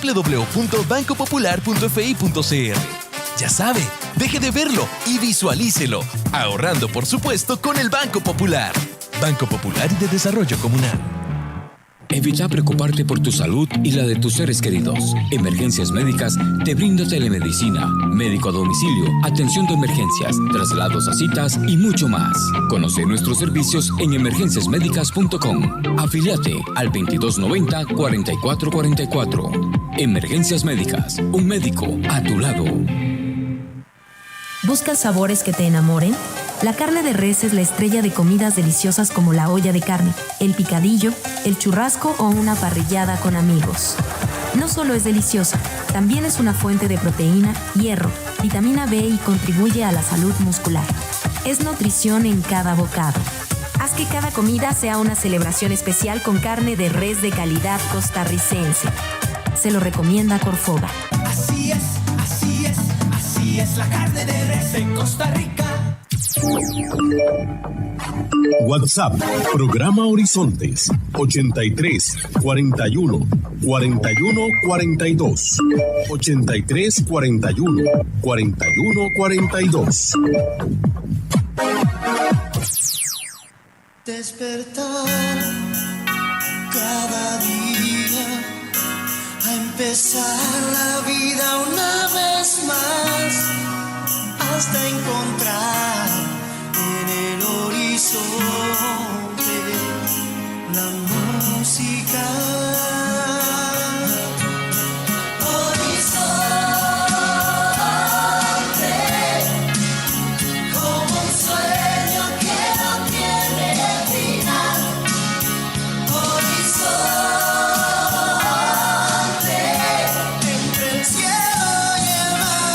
www.bancopopular.fi.cr. Ya sabe, deje de verlo y visualícelo, ahorrando por supuesto con el Banco Popular. Banco Popular y de Desarrollo Comunal. Evita preocuparte por tu salud y la de tus seres queridos. Emergencias Médicas te brinda telemedicina, médico a domicilio, atención de emergencias, traslados a citas y mucho más. Conoce nuestros servicios en emergenciasmedicas.com. Afíliate al 2290-4444. Emergencias Médicas, un médico a tu lado. ¿Buscas sabores que te enamoren? La carne de res es la estrella de comidas deliciosas como la olla de carne, el picadillo, el churrasco o una parrillada con amigos. No solo es deliciosa, también es una fuente de proteína, hierro, vitamina B y contribuye a la salud muscular. Es nutrición en cada bocado. Haz que cada comida sea una celebración especial con carne de res de calidad costarricense. Se lo recomienda Corfoga. Así es, así es, así es la carne de res en Costa Rica. WhatsApp, programa Horizontes, 83 41 41 42. 83 41 41 42. Despertar cada día, a empezar la vida una vez más, hasta encontrar en el horizonte la música. Horizonte, como un sueño que no tiene final. Horizonte, entre el cielo y el mar.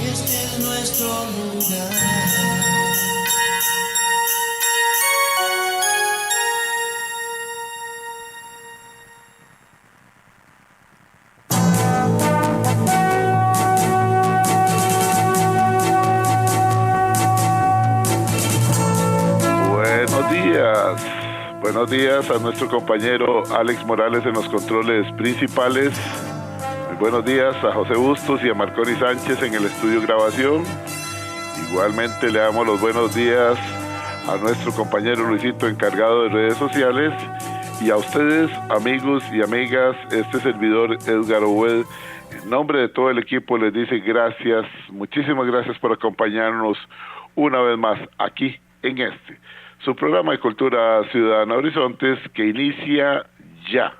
Este es nuestro lugar. Buenos días a nuestro compañero Alex Morales en los controles principales. Muy buenos días a José Bustos y a Marconi Sánchez en el estudio grabación. Igualmente le damos los buenos días a nuestro compañero Luisito, encargado de redes sociales, y a ustedes, amigos y amigas. Este servidor Edgar Obed, en nombre de todo el equipo, les dice gracias, muchísimas gracias por acompañarnos una vez más aquí en su programa de Cultura Ciudadana Horizontes, que inicia ya.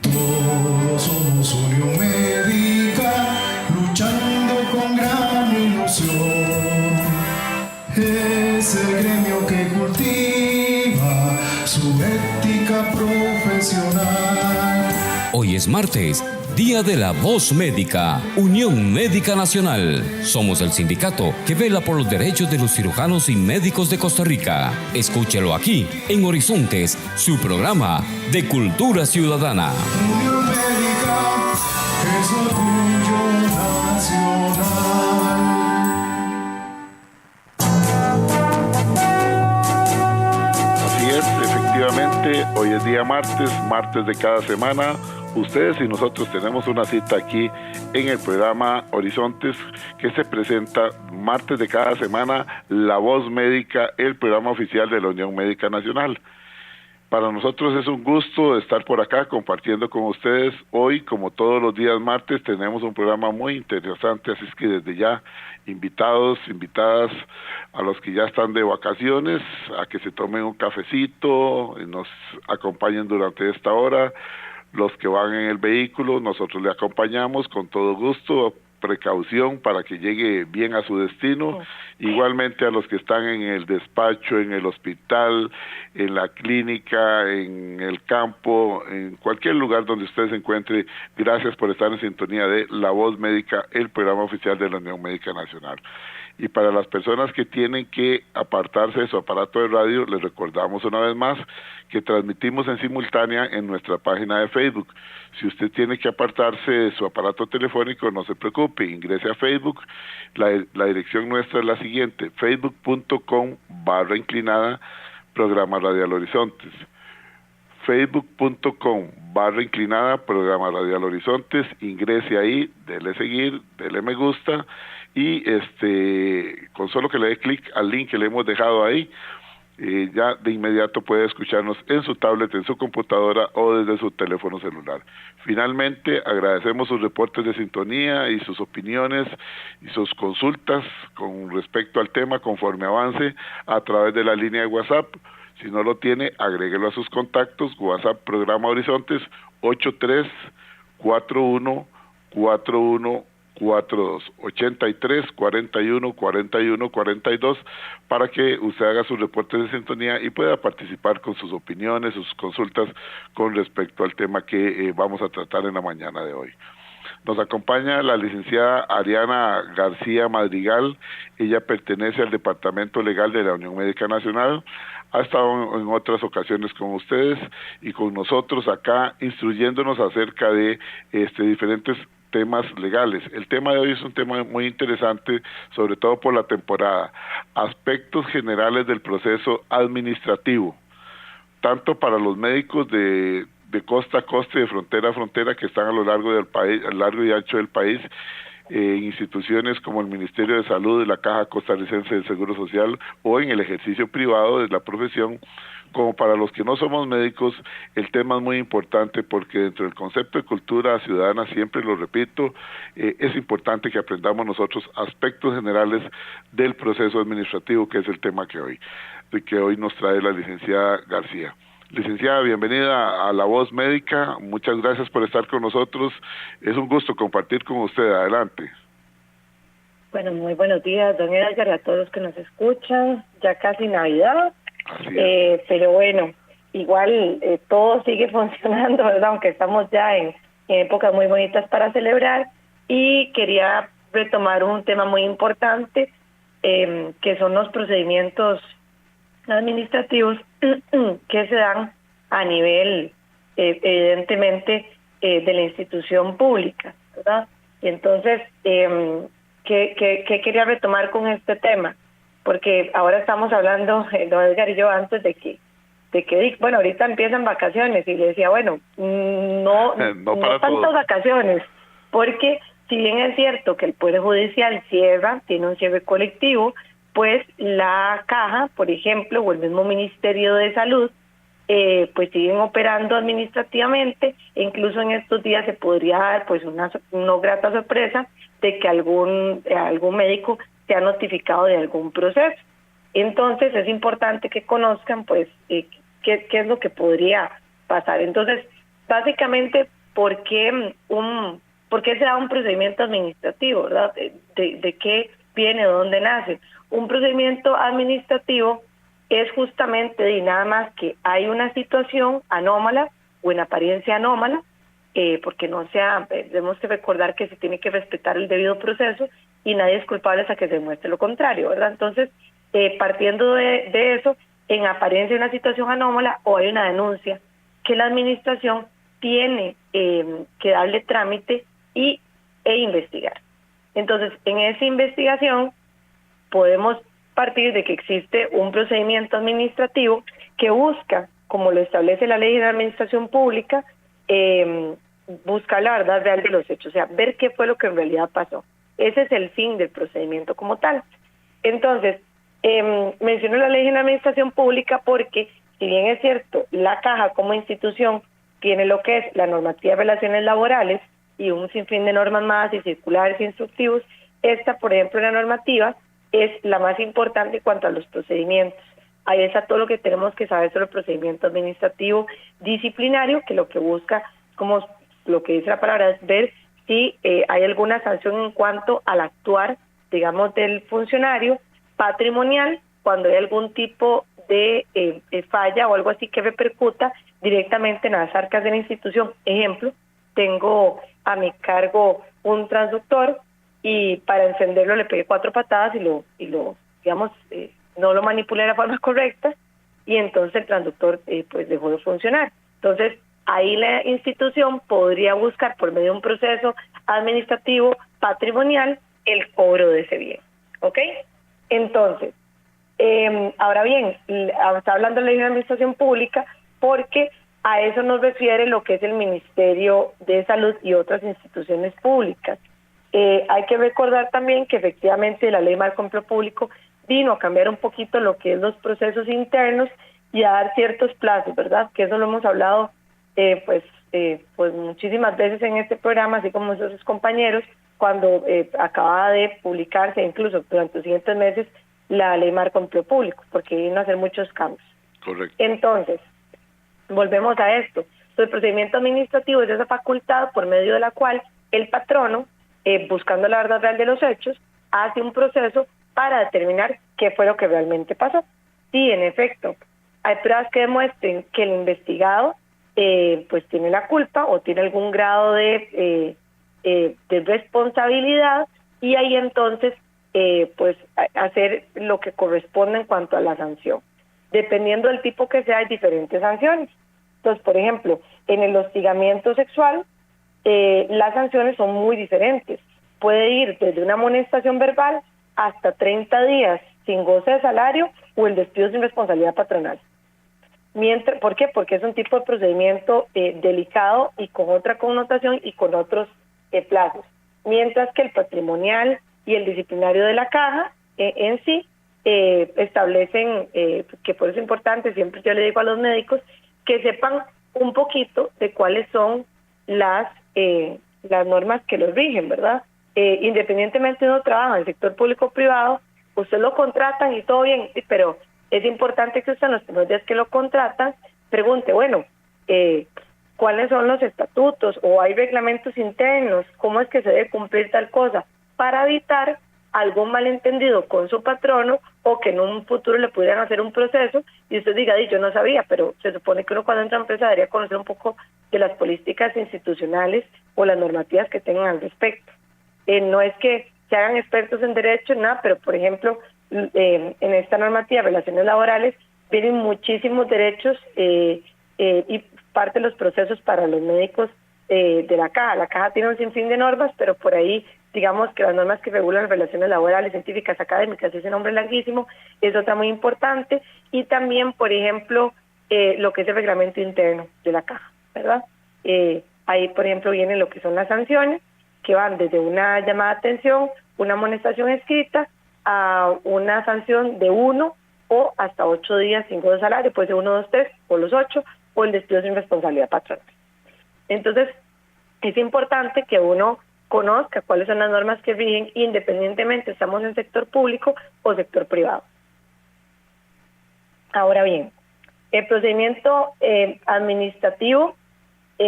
Todos somos Unión Médica, luchando con gran ilusión. Es el gremio que cultiva su ética profesional. Hoy es martes, Día de la Voz Médica, Unión Médica Nacional. Somos el sindicato que vela por los derechos de los cirujanos y médicos de Costa Rica. Escúchelo aquí, en Horizontes, su programa de Cultura Ciudadana. Unión Médica es orgullo nacional. Así es, efectivamente, hoy es día martes de cada semana. Ustedes y nosotros tenemos una cita aquí en el programa Horizontes, que se presenta martes de cada semana, La Voz Médica, el programa oficial de la Unión Médica Nacional. Para nosotros es un gusto estar por acá compartiendo con ustedes. Hoy, como todos los días martes, tenemos un programa muy interesante, así es que desde ya, invitados, invitadas a los que ya están de vacaciones, a que se tomen un cafecito, y nos acompañen durante esta hora. Los que van en el vehículo, nosotros le acompañamos con todo gusto, precaución para que llegue bien a su destino. Igualmente a los que están en el despacho, en el hospital, en la clínica, en el campo, en cualquier lugar donde usted se encuentre, gracias por estar en sintonía de La Voz Médica, el programa oficial de la Unión Médica Nacional. Y para las personas que tienen que apartarse de su aparato de radio, les recordamos una vez más que transmitimos en simultánea en nuestra página de Facebook. Si usted tiene que apartarse de su aparato telefónico, no se preocupe, ingrese a Facebook. La dirección nuestra es la siguiente: facebook.com/inclinada Programa Radial Horizontes. facebook.com/inclinada Programa Radial Horizontes. Ingrese ahí, dele seguir, dele me gusta y con solo que le dé clic al link que le hemos dejado ahí, ya de inmediato puede escucharnos en su tablet, en su computadora o desde su teléfono celular. Finalmente, agradecemos sus reportes de sintonía y sus opiniones y sus consultas con respecto al tema conforme avance a través de la línea de WhatsApp. Si no lo tiene, agréguelo a sus contactos. WhatsApp Programa Horizontes 83414142 83414142 para que usted haga sus reportes de sintonía y pueda participar con sus opiniones, sus consultas con respecto al tema que vamos a tratar en la mañana de hoy. Nos acompaña la licenciada Ariana García Madrigal. Ella pertenece al Departamento Legal de la Unión Médica Nacional. Ha estado en otras ocasiones con ustedes y con nosotros acá instruyéndonos acerca de diferentes temas legales. El tema de hoy es un tema muy interesante, sobre todo por la temporada. Aspectos generales del proceso administrativo, tanto para los médicos de costa a costa y de frontera a frontera que están a lo largo del país, a lo largo y ancho del país, en instituciones como el Ministerio de Salud, de la Caja Costarricense del Seguro Social o en el ejercicio privado de la profesión, como para los que no somos médicos. El tema es muy importante porque dentro del concepto de cultura ciudadana, siempre lo repito, es importante que aprendamos nosotros aspectos generales del proceso administrativo, que es el tema que hoy nos trae la licenciada García. Licenciada, bienvenida a La Voz Médica, muchas gracias por estar con nosotros, es un gusto compartir con usted, adelante. Bueno, muy buenos días, don Edgar, a todos los que nos escuchan, ya casi Navidad, pero bueno, igual todo sigue funcionando, ¿verdad? Aunque estamos ya en épocas muy bonitas para celebrar, y quería retomar un tema muy importante, que son los procedimientos administrativos que se dan a nivel, evidentemente, de la institución pública, ¿verdad? Y entonces, ¿qué quería retomar con este tema? Porque ahora estamos hablando, don Edgar y yo, antes de que bueno, ahorita empiezan vacaciones, y le decía, bueno, no tantas vacaciones, porque si bien es cierto que el Poder Judicial cierra, tiene un cierre colectivo, pues la Caja, por ejemplo, o el mismo Ministerio de Salud, pues siguen operando administrativamente, e incluso en estos días se podría dar pues una no grata sorpresa de que algún médico se ha notificado de algún proceso. Entonces es importante que conozcan pues qué es lo que podría pasar. Entonces, básicamente, ¿por qué se da un procedimiento administrativo, verdad? ¿De qué viene, de dónde nace? Un procedimiento administrativo es justamente y nada más que hay una situación anómala o en apariencia anómala, porque tenemos que recordar que se tiene que respetar el debido proceso y nadie es culpable hasta que se demuestre lo contrario, ¿verdad? Entonces, partiendo de eso, en apariencia hay una situación anómala o hay una denuncia que la administración tiene que darle trámite e investigar. Entonces, en esa investigación podemos partir de que existe un procedimiento administrativo que busca, como lo establece la ley de la administración pública, buscar la verdad real de los hechos, o sea, ver qué fue lo que en realidad pasó. Ese es el fin del procedimiento como tal. Entonces, menciono la ley de la administración pública porque, si bien es cierto, la Caja como institución tiene lo que es la normativa de relaciones laborales y un sinfín de normas más y circulares e instructivos, esta, por ejemplo, la normativa es la más importante en cuanto a los procedimientos. Ahí está todo lo que tenemos que saber sobre el procedimiento administrativo disciplinario, que lo que busca, como lo que dice la palabra, es ver si hay alguna sanción en cuanto al actuar, digamos, del funcionario, patrimonial, cuando hay algún tipo de falla o algo así que repercuta directamente en las arcas de la institución. Ejemplo, tengo a mi cargo un transductor y para encenderlo le pegué 4 patadas y lo digamos, no lo manipulé de la forma correcta, y entonces el transductor pues dejó de funcionar. Entonces, ahí la institución podría buscar por medio de un proceso administrativo patrimonial el cobro de ese bien, ¿ok? Entonces, ahora bien, está hablando de la ley de administración pública porque a eso nos refiere lo que es el Ministerio de Salud y otras instituciones públicas. Hay que recordar también que efectivamente la ley marco empleo público vino a cambiar un poquito lo que es los procesos internos y a dar ciertos plazos, ¿verdad? Que eso lo hemos hablado pues muchísimas veces en este programa, así como nuestros compañeros, cuando acababa de publicarse, incluso durante los siguientes meses, la ley marco empleo público, porque vino a hacer muchos cambios. Correcto. Entonces, volvemos a esto. El procedimiento administrativo es esa facultad por medio de la cual el patrono, buscando la verdad real de los hechos, hace un proceso para determinar qué fue lo que realmente pasó. Sí, en efecto, hay pruebas que demuestren que el investigado pues tiene la culpa o tiene algún grado de responsabilidad, y ahí entonces pues hacer lo que corresponde en cuanto a la sanción. Dependiendo del tipo que sea, hay diferentes sanciones. Entonces, por ejemplo, en el hostigamiento sexual, las sanciones son muy diferentes. Puede ir desde una amonestación verbal hasta 30 días sin goce de salario o el despido sin responsabilidad patronal. ¿Por qué? Porque es un tipo de procedimiento delicado y con otra connotación y con otros plazos. Mientras que el patrimonial y el disciplinario de la caja en sí establecen, que por eso es importante, siempre yo le digo a los médicos, que sepan un poquito de cuáles son las normas que los rigen, ¿verdad? Independientemente de uno trabaja en el sector público o privado, usted lo contratan y todo bien, pero es importante que usted en los primeros días que lo contratan pregunte, bueno, ¿cuáles son los estatutos o hay reglamentos internos? ¿Cómo es que se debe cumplir tal cosa? Para evitar algún malentendido con su patrono o que en un futuro le pudieran hacer un proceso y usted diga, yo no sabía, pero se supone que uno cuando entra a empresa debería conocer un poco de las políticas institucionales o las normativas que tengan al respecto. No es que se hagan expertos en derecho, nada, pero por ejemplo, en esta normativa de relaciones laborales vienen muchísimos derechos y parte de los procesos para los médicos de la caja. La caja tiene un sinfín de normas, pero por ahí, digamos que las normas que regulan las relaciones laborales, científicas, académicas, ese nombre larguísimo, es otra muy importante. Y también, por ejemplo, lo que es el reglamento interno de la caja, ¿verdad? Ahí, por ejemplo, vienen lo que son las sanciones, que van desde una llamada de atención, una amonestación escrita, a una sanción de 1 o hasta 8 días sin goce de salario, puede ser 1, 2, 3 o los 8, o el despido sin responsabilidad patronal. Entonces, es importante que uno conozca cuáles son las normas que rigen, independientemente estamos en sector público o sector privado. Ahora bien, el procedimiento administrativo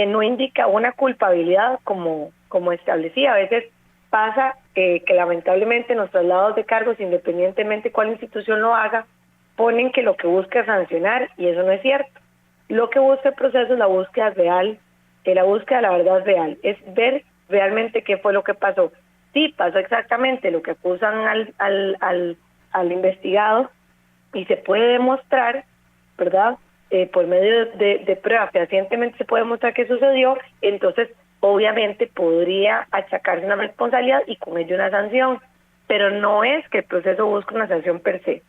no indica una culpabilidad como establecía. A veces pasa que lamentablemente en los traslados de cargos, independientemente cuál institución lo haga, ponen que lo que busca es sancionar, y eso no es cierto. Lo que busca el proceso es la búsqueda real, la búsqueda de la verdad real, es ver realmente qué fue lo que pasó. Sí, pasó exactamente lo que acusan al investigado y se puede demostrar, ¿verdad? Por medio de pruebas fehacientemente se puede demostrar qué sucedió, entonces obviamente podría achacarse una responsabilidad y con ello una sanción, pero no es que el proceso busque una sanción per se.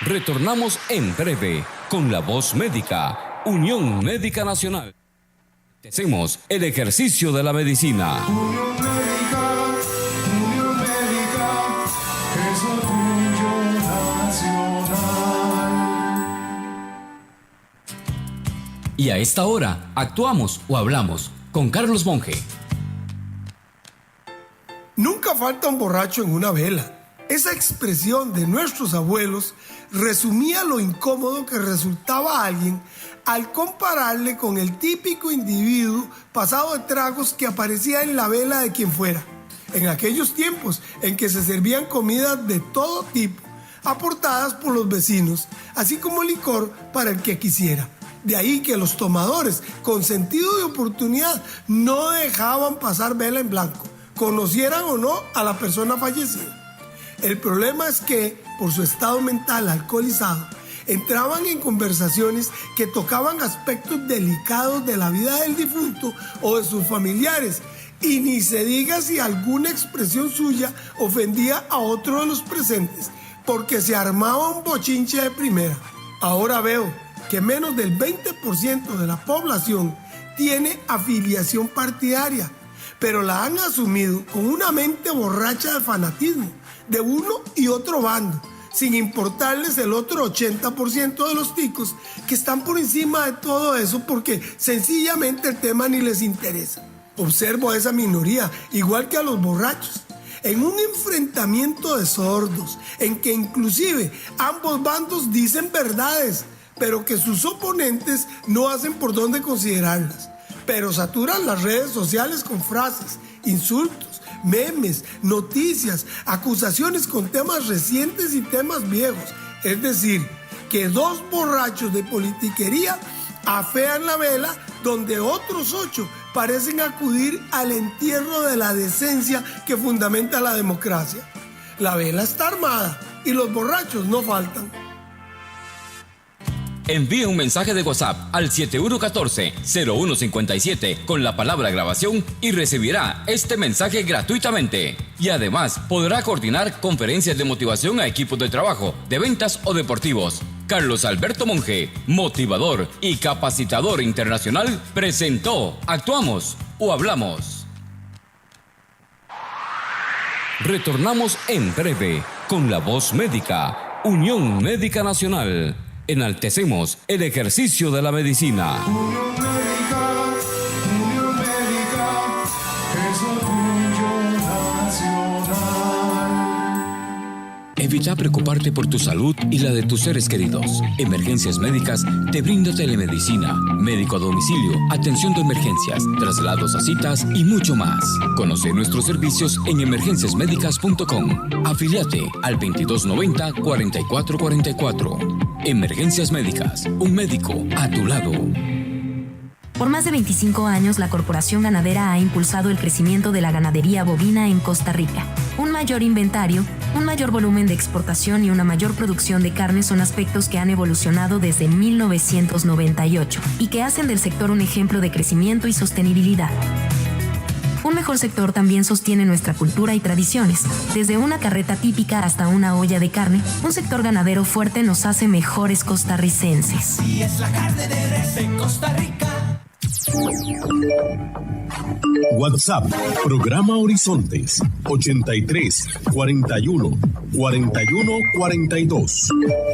Retornamos en breve con la voz médica, Unión Médica Nacional. Hacemos el ejercicio de la medicina. Unión Médica, es orgullo nacional. Y a esta hora, actuamos o hablamos con Carlos Monge. Nunca falta un borracho en una vela. Esa expresión de nuestros abuelos resumía lo incómodo que resultaba a alguien al compararle con el típico individuo pasado de tragos que aparecía en la vela de quien fuera. En aquellos tiempos en que se servían comidas de todo tipo, aportadas por los vecinos, así como licor para el que quisiera. De ahí que los tomadores, con sentido de oportunidad, no dejaban pasar vela en blanco, conocieran o no a la persona fallecida. El problema es que, por su estado mental alcoholizado, entraban en conversaciones que tocaban aspectos delicados de la vida del difunto o de sus familiares, y ni se diga si alguna expresión suya ofendía a otro de los presentes, porque se armaba un bochinche de primera. Ahora veo que menos del 20% de la población tiene afiliación partidaria, pero la han asumido con una mente borracha de fanatismo de uno y otro bando, sin importarles el otro 80% de los ticos que están por encima de todo eso porque sencillamente el tema ni les interesa. Observo a esa minoría, igual que a los borrachos, en un enfrentamiento de sordos, en que inclusive ambos bandos dicen verdades, pero que sus oponentes no hacen por dónde considerarlas, pero saturan las redes sociales con frases, insultos, memes, noticias, acusaciones con temas recientes y temas viejos. Es decir, que dos borrachos de politiquería afean la vela donde otros 8 parecen acudir al entierro de la decencia que fundamenta la democracia. La vela está armada y los borrachos no faltan. Envíe un mensaje de WhatsApp al 7114-0157 con la palabra grabación y recibirá este mensaje gratuitamente. Y además podrá coordinar conferencias de motivación a equipos de trabajo, de ventas o deportivos. Carlos Alberto Monge, motivador y capacitador internacional, presentó Actuamos o Hablamos. Retornamos en breve con la voz médica, Unión Médica Nacional. Enaltecemos el ejercicio de la medicina. Unión Médica es orgullo nacional. Evita preocuparte por tu salud y la de tus seres queridos. Emergencias Médicas te brinda telemedicina, médico a domicilio, atención de emergencias, traslados a citas y mucho más. Conoce nuestros servicios en emergenciasmedicas.com. Afíliate al 2290-4444. Emergencias Médicas, un médico a tu lado. Por más de 25 años, la Corporación Ganadera ha impulsado el crecimiento de la ganadería bovina en Costa Rica. Un mayor inventario, un mayor volumen de exportación y una mayor producción de carne son aspectos que han evolucionado desde 1998 y que hacen del sector un ejemplo de crecimiento y sostenibilidad. Un mejor sector también sostiene nuestra cultura y tradiciones. Desde una carreta típica hasta una olla de carne, un sector ganadero fuerte nos hace mejores costarricenses. Así es la carne de res en Costa Rica. WhatsApp, programa Horizontes, 83 41 41 42.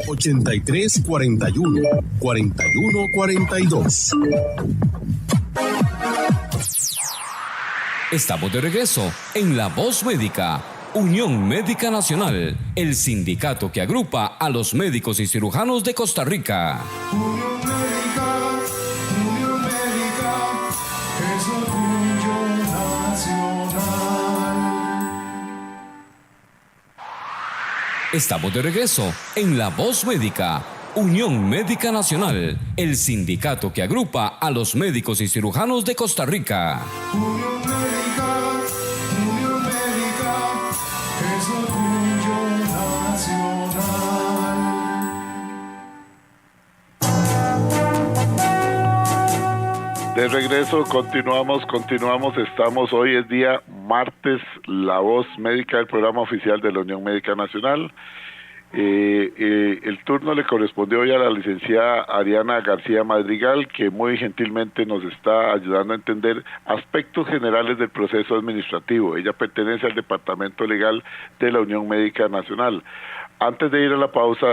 83 41 41 42. Estamos de regreso en La Voz Médica, Unión Médica Nacional, el sindicato que agrupa a los médicos y cirujanos de Costa Rica. Unión Médica es orgullo nacional. Estamos de regreso en La Voz Médica, Unión Médica Nacional, el sindicato que agrupa a los médicos y cirujanos de Costa Rica. Unión Médica es orgullo nacional. De regreso, continuamos, estamos, hoy es día martes, La Voz Médica, el programa oficial de la Unión Médica Nacional. El turno le correspondió hoy a la licenciada Ariana García Madrigal, que muy gentilmente nos está ayudando a entender aspectos generales del proceso administrativo. Ella pertenece al Departamento Legal de la Unión Médica Nacional. Antes de ir a la pausa,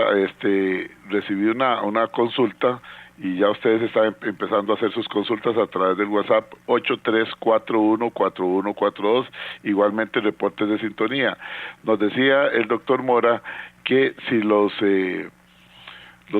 recibí una consulta, y ya ustedes están empezando a hacer sus consultas a través del WhatsApp 83414142, igualmente reportes de sintonía. Nos decía el doctor Mora que si los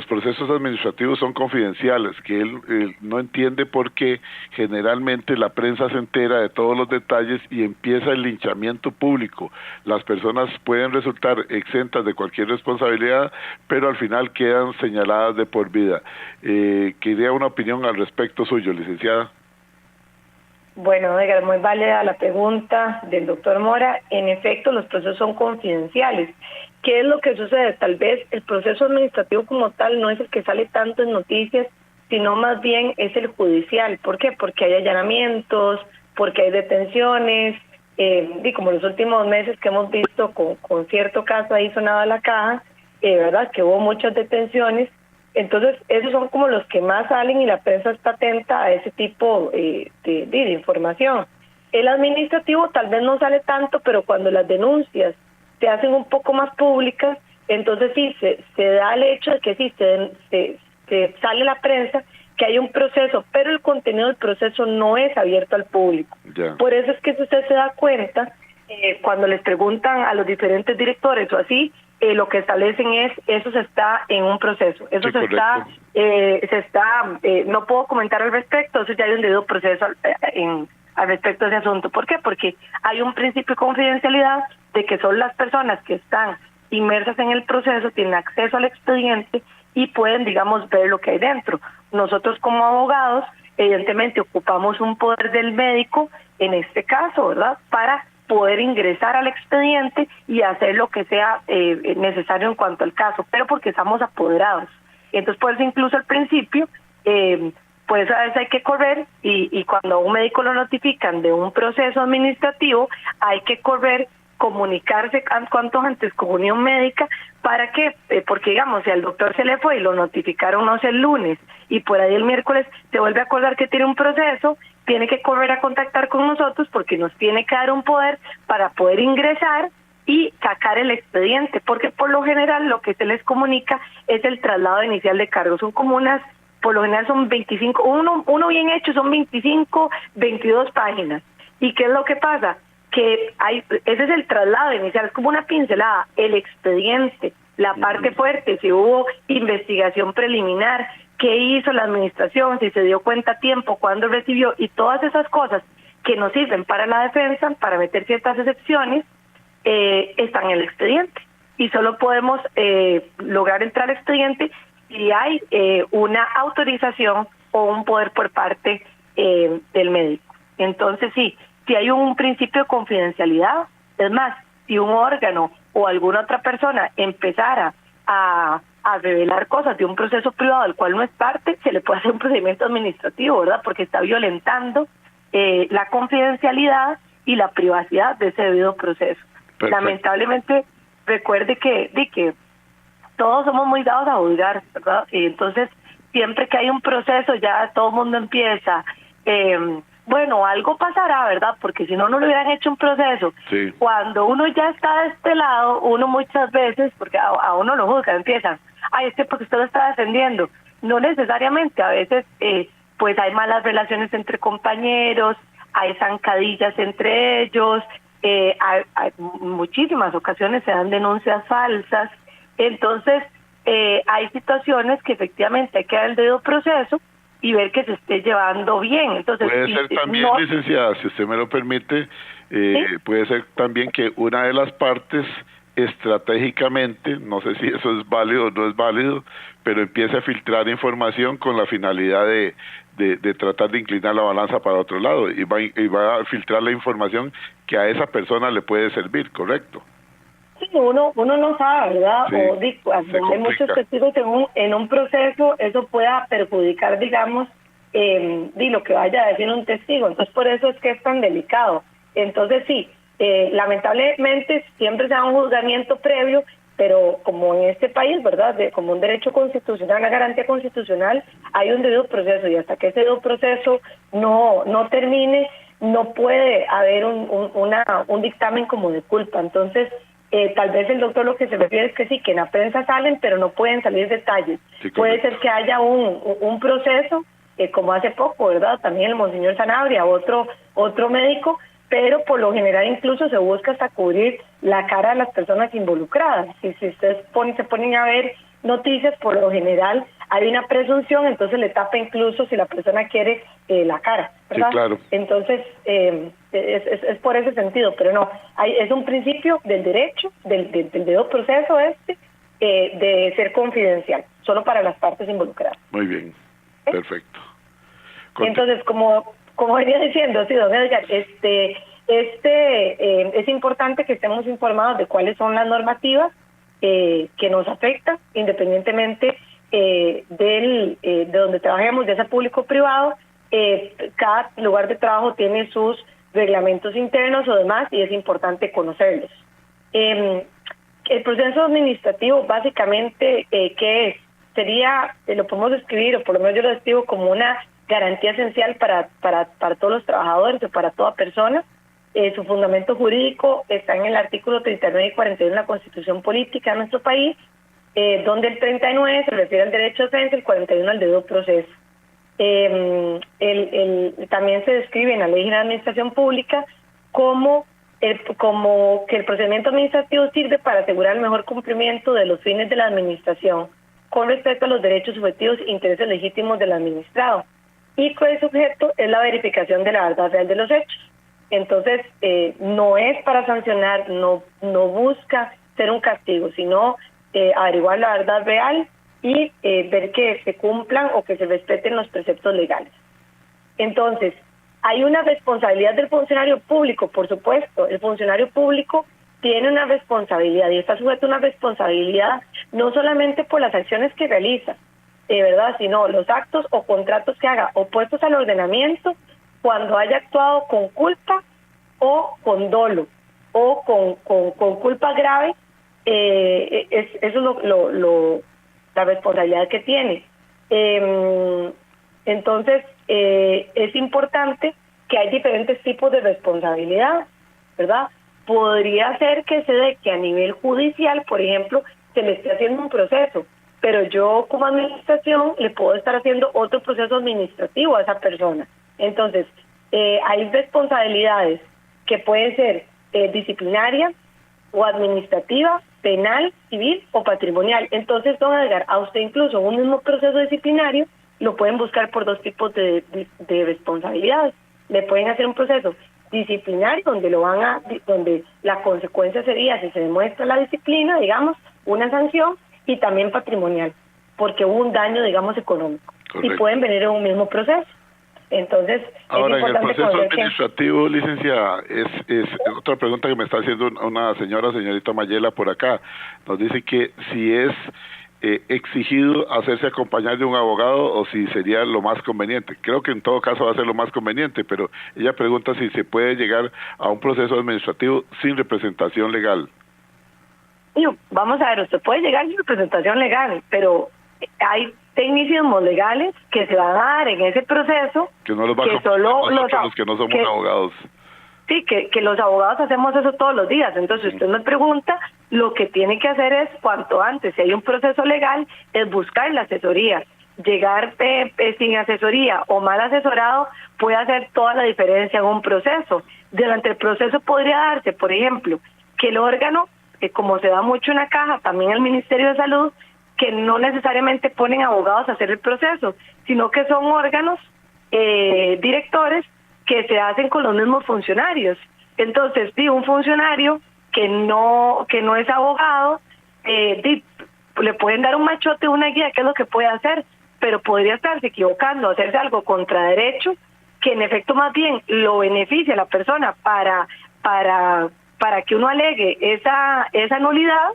procesos administrativos son confidenciales, que él no entiende por qué generalmente la prensa se entera de todos los detalles y empieza el linchamiento público. Las personas pueden resultar exentas de cualquier responsabilidad, pero al final quedan señaladas de por vida. Quería una opinión al respecto suyo, licenciada. Bueno, Edgar, muy válida la pregunta del doctor Mora. En efecto, los procesos son confidenciales. ¿Qué es lo que sucede? Tal vez el proceso administrativo como tal no es el que sale tanto en noticias, sino más bien es el judicial. ¿Por qué? Porque hay allanamientos, porque hay detenciones, y como los últimos meses que hemos visto con cierto caso ahí sonaba la caja, ¿verdad? Que hubo muchas detenciones. Entonces, esos son como los que más salen y la prensa está atenta a ese tipo de información. El administrativo tal vez no sale tanto, pero cuando las denuncias se hacen un poco más públicas, entonces sí, se da el hecho de que sí, se sale la prensa, que hay un proceso, pero el contenido del proceso no es abierto al público. Ya. Por eso es que si usted se da cuenta, cuando les preguntan a los diferentes directores o así, lo que establecen es, eso se está en un proceso, eso sí, se está, no puedo comentar al respecto, eso ya hay un debido proceso al respecto de ese asunto. ¿Por qué? Porque hay un principio de confidencialidad de que son las personas que están inmersas en el proceso, tienen acceso al expediente y pueden, digamos, ver lo que hay dentro. Nosotros como abogados, evidentemente, ocupamos un poder del médico, en este caso, ¿verdad?, para poder ingresar al expediente y hacer lo que sea necesario en cuanto al caso, pero porque estamos apoderados. Entonces, por eso incluso al principio, pues a veces hay que correr y cuando a un médico lo notifican de un proceso administrativo, hay que correr, comunicarse cuanto antes con Unión Médica. ¿Para qué? Porque digamos, si al doctor se le fue y lo notificaron, no sé, el lunes, y por ahí el miércoles se vuelve a acordar que tiene un proceso, tiene que correr a contactar con nosotros porque nos tiene que dar un poder para poder ingresar y sacar el expediente, porque por lo general lo que se les comunica es el traslado inicial de cargos. Son como por lo general son 25, uno bien hecho son 25, 22 páginas. ¿Y qué es lo que pasa? Que ese es el traslado inicial, es como una pincelada, el expediente, la parte fuerte, si hubo investigación preliminar, qué hizo la administración, si se dio cuenta a tiempo, cuándo recibió, y todas esas cosas que nos sirven para la defensa, para meter ciertas excepciones, están en el expediente. Y solo podemos lograr entrar al expediente si hay una autorización o un poder por parte del médico. Entonces sí, si hay un principio de confidencialidad, es más, si un órgano o alguna otra persona empezara a revelar cosas de un proceso privado del cual no es parte, se le puede hacer un procedimiento administrativo, ¿verdad? Porque está violentando la confidencialidad y la privacidad de ese debido proceso. Perfecto. Lamentablemente, recuerde que todos somos muy dados a juzgar, ¿verdad? Y entonces, siempre que hay un proceso, ya todo el mundo empieza... bueno, algo pasará, ¿verdad? Porque si no, no le hubieran hecho un proceso. Sí. Cuando uno ya está de este lado, uno muchas veces, porque a uno lo juzgan, empiezan, ay, es que porque usted lo está defendiendo. No necesariamente, a veces pues hay malas relaciones entre compañeros, hay zancadillas entre ellos, hay muchísimas ocasiones se dan denuncias falsas. Entonces, hay situaciones que efectivamente hay que dar el debido proceso y ver que se esté llevando bien. Entonces, puede ser también, licenciada, si usted me lo permite, ¿sí? Puede ser también que una de las partes estratégicamente, no sé si eso es válido o no es válido, pero empiece a filtrar información con la finalidad de tratar de inclinar la balanza para otro lado y va a filtrar la información que a esa persona le puede servir, ¿correcto? Sí, uno no sabe, ¿verdad? Sí, hay muchos testigos en un proceso, eso pueda perjudicar, digamos, lo que vaya a decir un testigo. Entonces, por eso es que es tan delicado. Entonces, sí, lamentablemente siempre se da un juzgamiento previo, pero como en este país, ¿verdad? Como un derecho constitucional, una garantía constitucional, hay un debido proceso y hasta que ese debido proceso no termine, no puede haber un dictamen como de culpa. Entonces, tal vez el doctor lo que se refiere es que sí, que en la prensa salen, pero no pueden salir detalles. Sí, puede ser que haya un proceso, como hace poco, ¿verdad? También el monseñor Sanabria, otro médico, pero por lo general incluso se busca hasta cubrir la cara de las personas involucradas. Y si ustedes se ponen a ver noticias, por lo general hay una presunción, entonces le tapa incluso si la persona quiere la cara, ¿verdad? Sí, claro. Entonces, es por ese sentido, pero no, es un principio del derecho, del debido proceso de ser confidencial, solo para las partes involucradas. Muy bien, perfecto. Entonces, como como venía diciendo, sí, don Edgar, es importante que estemos informados de cuáles son las normativas que nos afectan, independientemente de donde trabajemos, ya sea público o privado. Cada lugar de trabajo tiene sus reglamentos internos o demás, y es importante conocerlos. El proceso administrativo, básicamente, ¿qué es? Sería, lo podemos describir, o por lo menos yo lo describo como una garantía esencial para todos los trabajadores o para toda persona. Su fundamento jurídico está en el artículo 39 y 41 de la Constitución Política de nuestro país, donde el 39 se refiere al derecho a defensa, el 41 al debido proceso. También se describe en la Ley General de Administración Pública como que el procedimiento administrativo sirve para asegurar el mejor cumplimiento de los fines de la administración con respecto a los derechos subjetivos e intereses legítimos del administrado, y cuyo sujeto es la verificación de la verdad real de los hechos. Entonces, no es para sancionar, no busca ser un castigo, sino averiguar la verdad real y ver que se cumplan o que se respeten los preceptos legales. Entonces, hay una responsabilidad del funcionario público, por supuesto. El funcionario público tiene una responsabilidad y está sujeto a una responsabilidad no solamente por las acciones que realiza, ¿verdad?, sino los actos o contratos que haga opuestos al ordenamiento cuando haya actuado con culpa o con dolo o con culpa grave. Eso es la responsabilidad que tiene. Entonces, es importante que hay diferentes tipos de responsabilidad, ¿verdad? Podría ser que se dé que a nivel judicial, por ejemplo, se le esté haciendo un proceso, pero yo como administración le puedo estar haciendo otro proceso administrativo a esa persona. Entonces, hay responsabilidades que pueden ser disciplinarias o administrativa, penal, civil o patrimonial. Entonces, don Edgar, a usted incluso un mismo proceso disciplinario lo pueden buscar por dos tipos de responsabilidades. Le pueden hacer un proceso disciplinario donde la consecuencia sería, si se demuestra la disciplina, digamos, una sanción, y también patrimonial, porque hubo un daño, digamos, económico. Correcto. Y pueden venir en un mismo proceso. Entonces, ahora, es en el proceso importante administrativo, licenciada, es otra pregunta que me está haciendo una señorita Mayela por acá. Nos dice que si es exigido hacerse acompañar de un abogado o si sería lo más conveniente. Creo que en todo caso va a ser lo más conveniente, pero ella pregunta si se puede llegar a un proceso administrativo sin representación legal. Vamos a ver, usted puede llegar sin representación legal, pero hay tecnicismos legales que se van a dar en ese proceso que no los va a solo los que no somos abogados. Sí, que los abogados hacemos eso todos los días. Entonces, usted me pregunta, lo que tiene que hacer es, cuanto antes, si hay un proceso legal, es buscar la asesoría. Llegar sin asesoría o mal asesorado puede hacer toda la diferencia en un proceso. Durante el proceso podría darse, por ejemplo, que el órgano, como se da mucho en la caja, también el Ministerio de Salud, que no necesariamente ponen abogados a hacer el proceso, sino que son órganos directores que se hacen con los mismos funcionarios. Entonces, un funcionario que no es abogado, le pueden dar un machote, una guía, qué es lo que puede hacer, pero podría estarse equivocando, hacerse algo contra derecho, que en efecto más bien lo beneficia a la persona para que uno alegue esa nulidad,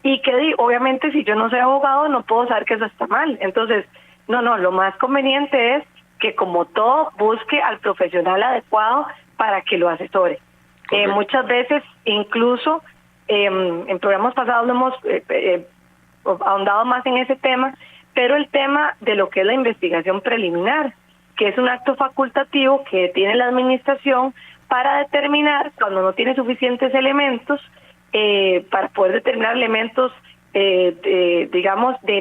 y que obviamente si yo no soy abogado no puedo saber que eso está mal. Entonces, no, lo más conveniente es que, como todo, busque al profesional adecuado para que lo asesore. Muchas veces, incluso en programas pasados, lo hemos ahondado más en ese tema, pero el tema de lo que es la investigación preliminar, que es un acto facultativo que tiene la administración para determinar, cuando no tiene suficientes elementos, para poder determinar elementos,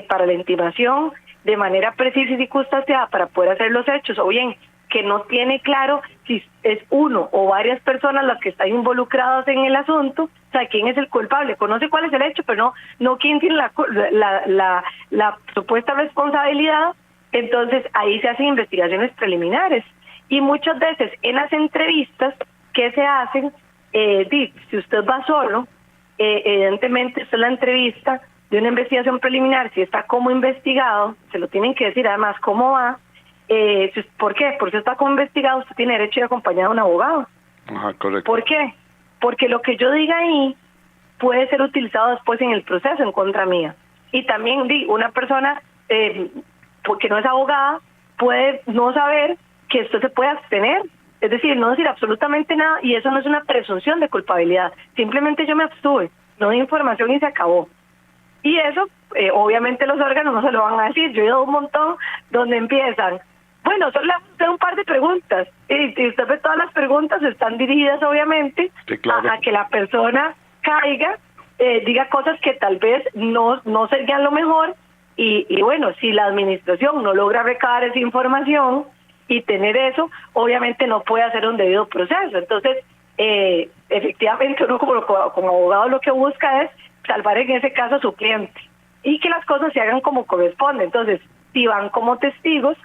para la intimación, de manera precisa y circunstanciada para poder hacer los hechos, o bien que no tiene claro si es uno o varias personas las que están involucradas en el asunto, o sea, quién es el culpable, conoce cuál es el hecho, pero no quién tiene la supuesta responsabilidad. Entonces ahí se hacen investigaciones preliminares, y muchas veces en las entrevistas que se hacen, si usted va solo, evidentemente esta es la entrevista de una investigación preliminar, si está como investigado, se lo tienen que decir además cómo va, ¿Por qué? Porque usted está como investigado, usted tiene derecho a ir acompañado de un abogado. Ajá, correcto. ¿Por qué? Porque lo que yo diga ahí puede ser utilizado después en el proceso en contra mía. Y también una persona porque no es abogada puede no saber que esto se puede abstener, es decir, no decir absolutamente nada, y eso no es una presunción de culpabilidad, simplemente yo me abstuve, no di información y se acabó. Y eso, obviamente los órganos no se lo van a decir. Yo he ido a un montón donde empiezan, bueno, solo le voy a hacer un par de preguntas, y usted ve todas las preguntas están dirigidas obviamente sí, claro, a que la persona caiga, diga cosas que tal vez no serían lo mejor, y bueno, si la administración no logra recabar esa información y tener eso, obviamente no puede hacer un debido proceso. Entonces, efectivamente uno como abogado lo que busca es salvar en ese caso a su cliente y que las cosas se hagan como corresponde. Entonces, si van como testigos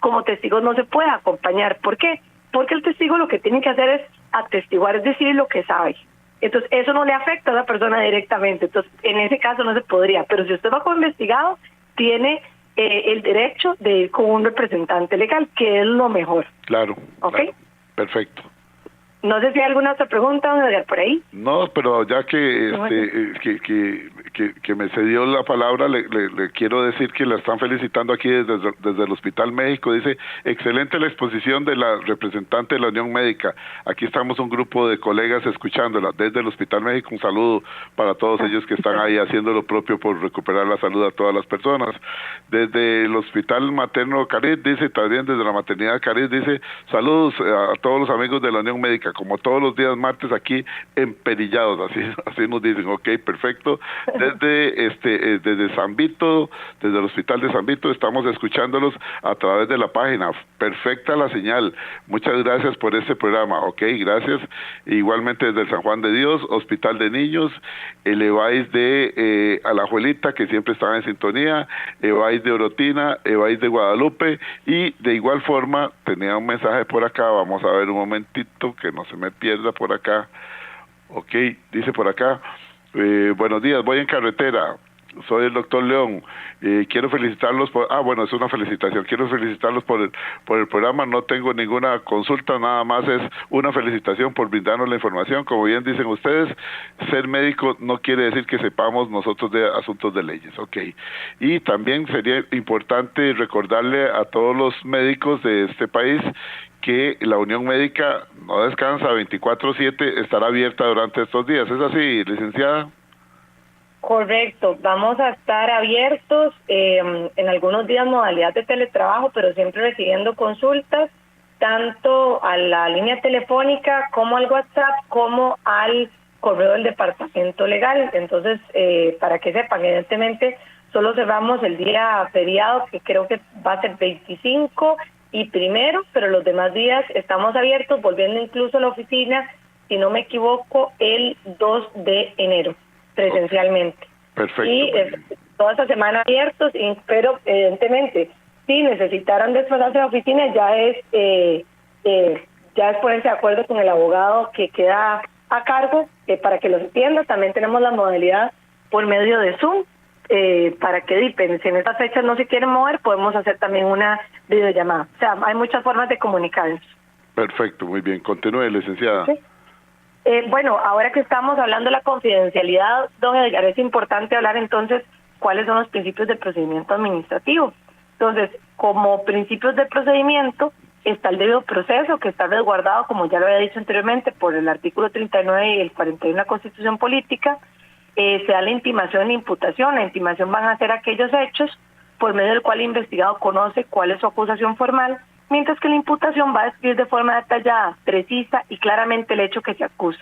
no se puede acompañar. ¿Por qué? Porque el testigo lo que tiene que hacer es atestiguar, es decir, lo que sabe. Entonces, eso no le afecta a la persona directamente. Entonces, en ese caso no se podría. Pero si usted va como investigado, tiene el derecho de ir con un representante legal, que es lo mejor. Claro. ¿Ok? Claro. Perfecto. No sé si hay alguna otra pregunta, don Edgar, por ahí. No, pero ya que me cedió la palabra, le quiero decir que la están felicitando aquí desde el Hospital México. Dice, excelente la exposición de la representante de la Unión Médica. Aquí estamos un grupo de colegas escuchándola desde el Hospital México. Un saludo para todos ellos que están ahí haciendo lo propio por recuperar la salud a todas las personas. Desde el Hospital Materno Carit, dice, también desde la Maternidad Carit, dice, saludos a todos los amigos de la Unión Médica, como todos los días martes aquí emperillados, así nos dicen. Ok, perfecto. Desde San Vito, desde el Hospital de San Vito, estamos escuchándolos a través de la página. Perfecta la señal. Muchas gracias por este programa. Ok, gracias. Igualmente desde el San Juan de Dios, Hospital de Niños, el EVAIS de Alajuelita, que siempre están en sintonía, EVAIS de Orotina, EVAIS de Guadalupe, y de igual forma tenía un mensaje por acá. Vamos a ver un momentito que no se me pierda por acá. Ok, dice por acá, buenos días, voy en carretera, soy el doctor León, quiero felicitarlos por, es una felicitación, quiero felicitarlos por el programa, no tengo ninguna consulta, nada más es una felicitación por brindarnos la información. Como bien dicen ustedes, ser médico no quiere decir que sepamos nosotros de asuntos de leyes. Ok, y también sería importante recordarle a todos los médicos de este país que la Unión Médica no descansa, 24/7, estará abierta durante estos días. ¿Es así, licenciada? Correcto, vamos a estar abiertos en algunos días modalidad de teletrabajo, pero siempre recibiendo consultas, tanto a la línea telefónica como al WhatsApp, como al correo del departamento legal. Entonces, para que sepan, evidentemente, solo cerramos el día feriado, que creo que va a ser 25 y 1, pero los demás días estamos abiertos, volviendo incluso a la oficina, si no me equivoco, el 2 de enero, presencialmente. Perfecto. Y toda esta semana abiertos, pero evidentemente, si necesitaran desplazarse a la oficina, ya es ponerse de acuerdo con el abogado que queda a cargo, para que los entienda. También tenemos la modalidad por medio de Zoom, para que depende, si en estas fechas no se quieren mover, podemos hacer también una videollamada. O sea, hay muchas formas de comunicarnos. Perfecto, muy bien. Continúe, licenciada. ¿Sí? Bueno, ahora que estamos hablando de la confidencialidad, don Edgar, es importante hablar entonces cuáles son los principios del procedimiento administrativo. Entonces, como principios de procedimiento, está el debido proceso, que está resguardado, como ya lo había dicho anteriormente, por el artículo 39 y el 41 de la Constitución Política. Se da la intimación e imputación. La intimación van a ser aquellos hechos por medio del cual el investigado conoce cuál es su acusación formal, mientras que la imputación va a describir de forma detallada, precisa y claramente el hecho que se acusa.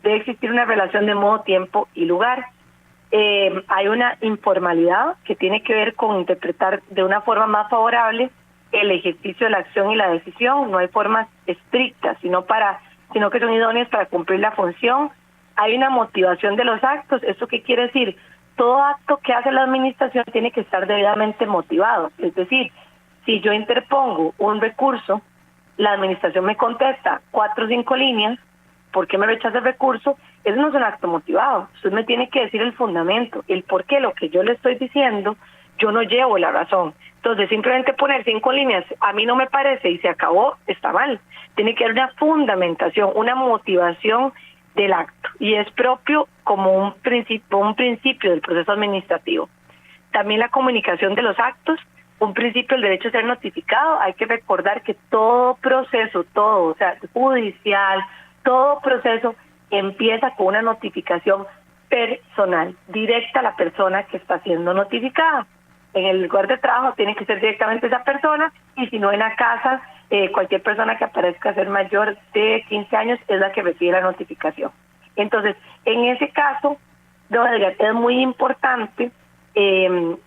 Debe existir una relación de modo, tiempo y lugar. Hay una informalidad que tiene que ver con interpretar de una forma más favorable el ejercicio de la acción y la decisión. No hay formas estrictas, sino que son idóneas para cumplir la función. Hay una motivación de los actos. ¿Esto qué quiere decir? Todo acto que hace la administración tiene que estar debidamente motivado. Es decir, si yo interpongo un recurso, la administración me contesta 4 o 5 líneas, ¿por qué me rechaza el recurso? Eso no es un acto motivado. Usted me tiene que decir el fundamento, el por qué lo que yo le estoy diciendo, yo no llevo la razón. Entonces, simplemente poner 5 líneas, a mí no me parece y se acabó, está mal. Tiene que haber una fundamentación, una motivación del acto, y es propio como un principio del proceso administrativo. También la comunicación de los actos, un principio del derecho a ser notificado. Hay que recordar que todo proceso, todo, o sea, judicial, todo proceso empieza con una notificación personal, directa a la persona que está siendo notificada. En el lugar de trabajo tiene que ser directamente esa persona, y si no en la casa, cualquier persona que aparezca ser mayor de 15 años es la que recibe la notificación. Entonces, en ese caso, es muy importante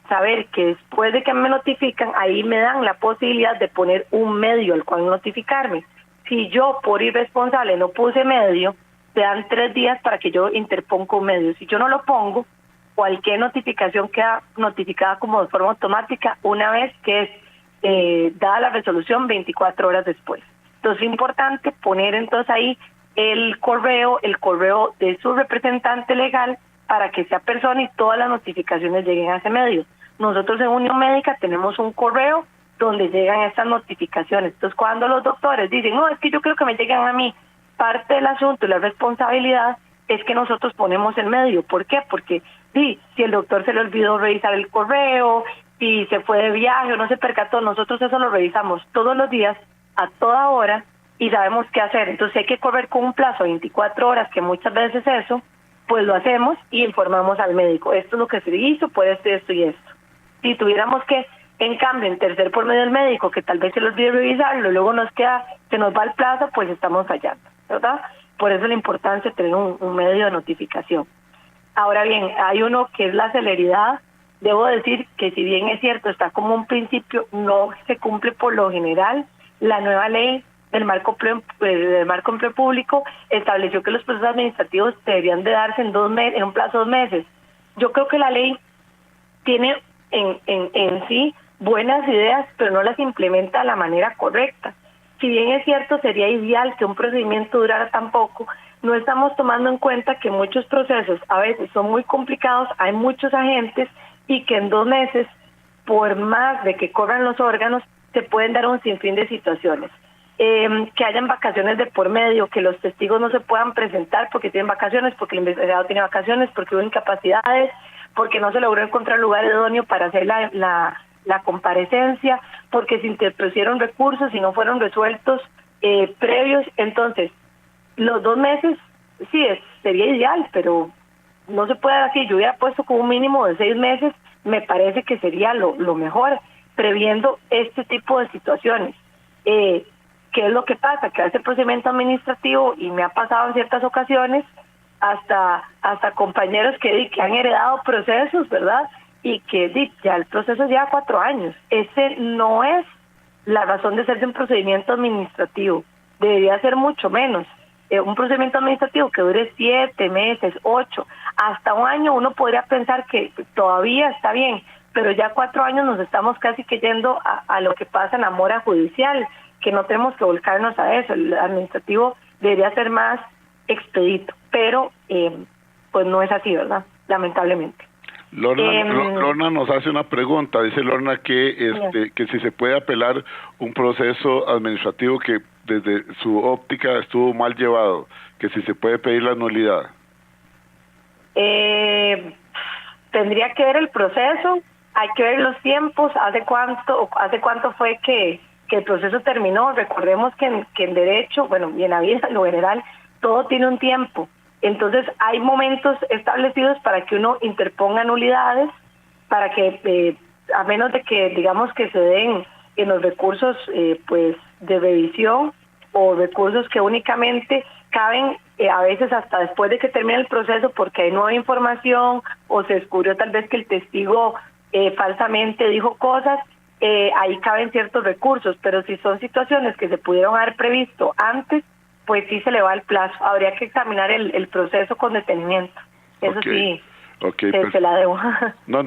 saber que después de que me notifican, ahí me dan la posibilidad de poner un medio al cual notificarme. Si yo, por irresponsable, no puse medio, te dan 3 días para que yo interponga un medio. Si yo no lo pongo, cualquier notificación queda notificada como de forma automática una vez que es dada la resolución 24 horas después. Entonces es importante poner entonces ahí el correo de su representante legal para que sea persona y todas las notificaciones lleguen a ese medio. Nosotros en Unión Médica tenemos un correo donde llegan estas notificaciones. Entonces cuando los doctores dicen, no, es que yo creo que me llegan a mí, parte del asunto y la responsabilidad es que nosotros ponemos el medio. ¿Por qué? Porque sí, si el doctor se le olvidó revisar el correo, si se fue de viaje o no se percató, nosotros eso lo revisamos todos los días, a toda hora, y sabemos qué hacer. Entonces hay que correr con un plazo de 24 horas, que muchas veces eso, pues lo hacemos y informamos al médico. Esto es lo que se hizo, puede ser esto y esto. Si tuviéramos que, en cambio, interceder por medio del médico, que tal vez se le olvide revisarlo, luego se nos va el plazo, pues estamos fallando, ¿verdad? Por eso la importancia de tener un medio de notificación. Ahora bien, hay uno que es la celeridad. Debo decir que si bien es cierto, está como un principio, no se cumple por lo general. La nueva ley del marco empleo público estableció que los procesos administrativos deberían de darse en un plazo de 2 meses. Yo creo que la ley tiene en sí buenas ideas, pero no las implementa de la manera correcta. Si bien es cierto, sería ideal que un procedimiento durara tan poco, no estamos tomando en cuenta que muchos procesos a veces son muy complicados, hay muchos agentes, y que en 2 meses, por más de que corran los órganos, se pueden dar un sinfín de situaciones. Que hayan vacaciones de por medio, que los testigos no se puedan presentar porque tienen vacaciones, porque el investigado tiene vacaciones, porque hubo incapacidades, porque no se logró encontrar lugar idóneo para hacer la comparecencia, porque se interpusieron recursos y no fueron resueltos previos. Entonces, los 2 meses, sí, sería ideal, pero no se puede dar así. Yo hubiera puesto como un mínimo de 6 meses, me parece que sería lo mejor, previendo este tipo de situaciones. ¿Qué es lo que pasa? Que hace procedimiento administrativo, y me ha pasado en ciertas ocasiones, hasta compañeros que han heredado procesos, ¿verdad? Y que ya el proceso lleva 4 años. Ese no es la razón de ser de un procedimiento administrativo. Debería ser mucho menos. Un procedimiento administrativo que dure 7 meses, 8, hasta 1 año, uno podría pensar que todavía está bien, pero ya 4 años nos estamos casi que yendo a lo que pasa en la mora judicial, que no tenemos que volcarnos a eso. El administrativo debería ser más expedito, pero pues no es así, ¿verdad? Lamentablemente. Lorna nos hace una pregunta. Dice Lorna que si se puede apelar un proceso administrativo que desde su óptica estuvo mal llevado, que si se puede pedir la nulidad. Tendría que ver el proceso, hay que ver los tiempos, hace cuánto fue que el proceso terminó. Recordemos que en derecho, bueno, y en la vida en lo general, todo tiene un tiempo. Entonces hay momentos establecidos para que uno interponga nulidades, para que a menos de que digamos que se den en los recursos pues de revisión, o recursos que únicamente caben a veces hasta después de que termine el proceso porque hay nueva información, o se descubrió tal vez que el testigo falsamente dijo cosas, ahí caben ciertos recursos. Pero si son situaciones que se pudieron haber previsto antes, pues sí se le va el plazo. Habría que examinar el proceso con detenimiento. Eso sí, se la debo. No,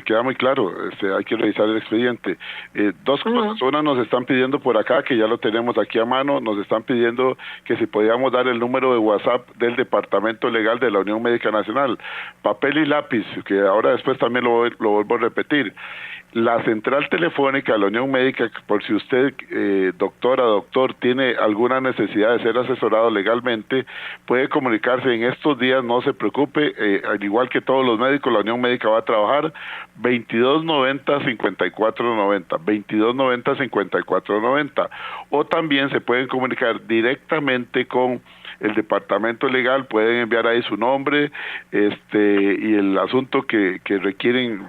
queda muy claro. Hay que revisar el expediente. 2 cosas. Una, nos están pidiendo por acá, que ya lo tenemos aquí a mano, nos están pidiendo que si podíamos dar el número de WhatsApp del Departamento Legal de la Unión Médica Nacional. Papel y lápiz, que ahora después también lo vuelvo a repetir. la central telefónica de la Unión Médica, por si usted, doctora, doctor, tiene alguna necesidad de ser asesorado legalmente, puede comunicarse en estos días, no se preocupe, al igual que todos los médicos, la Unión Médica va a trabajar 2290-5490, 2290-5490, o también se pueden comunicar directamente con el departamento legal, pueden enviar ahí su nombre y el asunto que requieren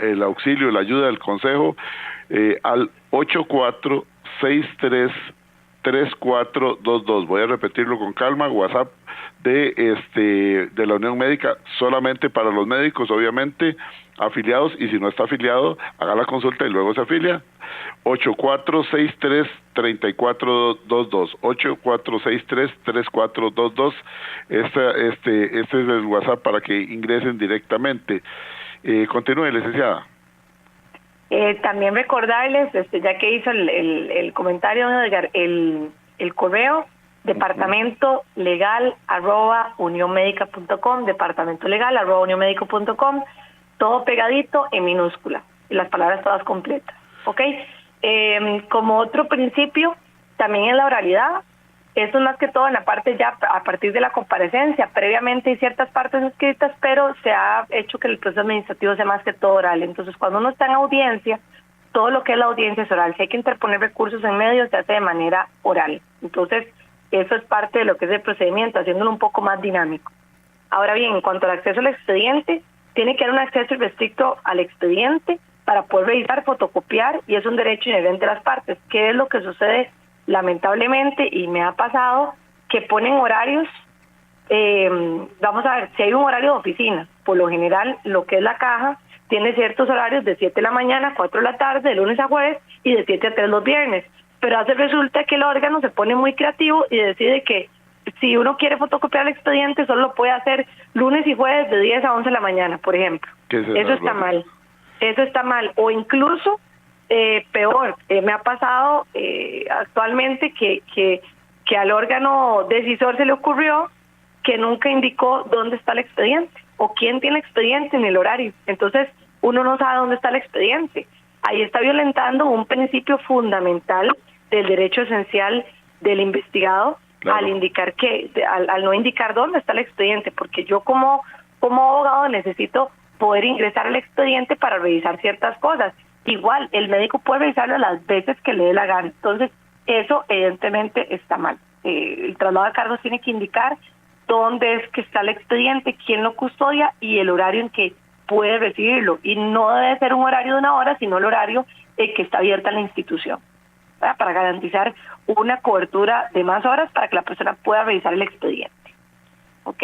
el auxilio, la ayuda del consejo al 8463-3422. Voy a repetirlo con calma, WhatsApp de la Unión Médica, solamente para los médicos, obviamente, afiliados, y si no está afiliado, haga la consulta y luego se afilia. 8463-3422, 8463-3422. Este es el WhatsApp para que ingresen directamente. Continúe, licenciada. También recordarles, ya que hizo el comentario, el correo departamentolegal@unionmedica.com, departamentolegal@unionmedica.com, todo pegadito en minúscula y las palabras todas completas, ¿ok? Como otro principio, también en la oralidad, eso es más que todo en la parte ya a partir de la comparecencia. Previamente hay ciertas partes escritas, pero se ha hecho que el proceso administrativo sea más que todo oral. Entonces, cuando uno está en audiencia, todo lo que es la audiencia es oral. Si hay que interponer recursos en medio, se hace de manera oral. Entonces, eso es parte de lo que es el procedimiento, haciéndolo un poco más dinámico. Ahora bien, en cuanto al acceso al expediente, tiene que haber un acceso restricto al expediente para poder revisar, fotocopiar, y es un derecho inherente a las partes. ¿Qué es lo que sucede? Lamentablemente, y me ha pasado, que ponen horarios, vamos a ver, si hay un horario de oficina, por lo general, lo que es la caja, tiene ciertos horarios de 7 de la mañana a 4 de la tarde, de lunes a jueves, y de 7 a 3 los viernes. Pero resulta que el órgano se pone muy creativo y decide que si uno quiere fotocopiar el expediente, solo lo puede hacer lunes y jueves de 10 a 11 de la mañana, por ejemplo. Eso está mal. Eso está mal. O incluso, peor, me ha pasado actualmente que al órgano decisor se le ocurrió que nunca indicó dónde está el expediente o quién tiene el expediente en el horario. Entonces, uno no sabe dónde está el expediente. Ahí está violentando un principio fundamental del derecho esencial del investigado, claro, al indicar al no indicar dónde está el expediente, porque yo como abogado necesito poder ingresar al expediente para revisar ciertas cosas. Igual, el médico puede revisarlo las veces que le dé la gana. Entonces, eso evidentemente está mal. El traslado de cargos tiene que indicar dónde es que está el expediente, quién lo custodia y el horario en que puede recibirlo. Y no debe ser un horario de 1 hora, sino el horario que está abierta la institución, ¿verdad? Para garantizar una cobertura de más horas para que la persona pueda revisar el expediente. ¿Ok?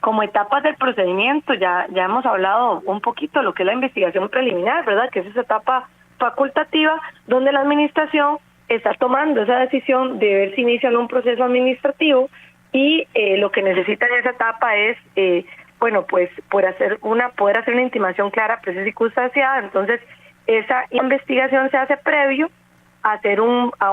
Como etapas del procedimiento, ya hemos hablado un poquito de lo que es la investigación preliminar, ¿verdad? Que es esa etapa facultativa donde la administración está tomando esa decisión de ver si inician un proceso administrativo y lo que necesita en esa etapa es, poder hacer una intimación clara, precisa y circunstanciada. Entonces, esa investigación se hace previo a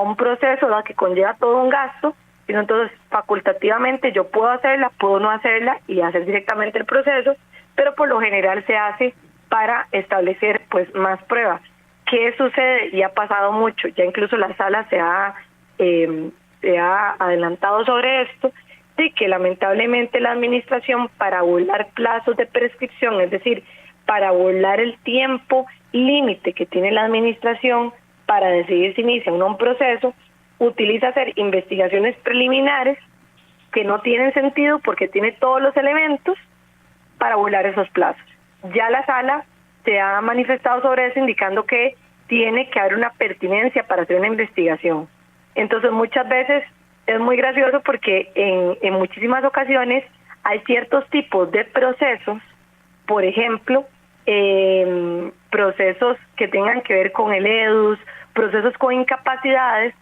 un proceso, ¿verdad?, que conlleva todo un gasto. Entonces, facultativamente yo puedo hacerla, puedo no hacerla y hacer directamente el proceso, pero por lo general se hace para establecer pues más pruebas. ¿Qué sucede? Y ha pasado mucho, ya incluso la sala se ha adelantado sobre esto, de que lamentablemente la administración, para burlar plazos de prescripción, es decir, para burlar el tiempo límite que tiene la administración para decidir si inicia o no un proceso, utiliza hacer investigaciones preliminares que no tienen sentido porque tiene todos los elementos para burlar esos plazos. Ya la sala se ha manifestado sobre eso, indicando que tiene que haber una pertinencia para hacer una investigación. Entonces, muchas veces es muy gracioso porque en muchísimas ocasiones hay ciertos tipos de procesos, por ejemplo, procesos que tengan que ver con el EDUS, procesos con incapacidades,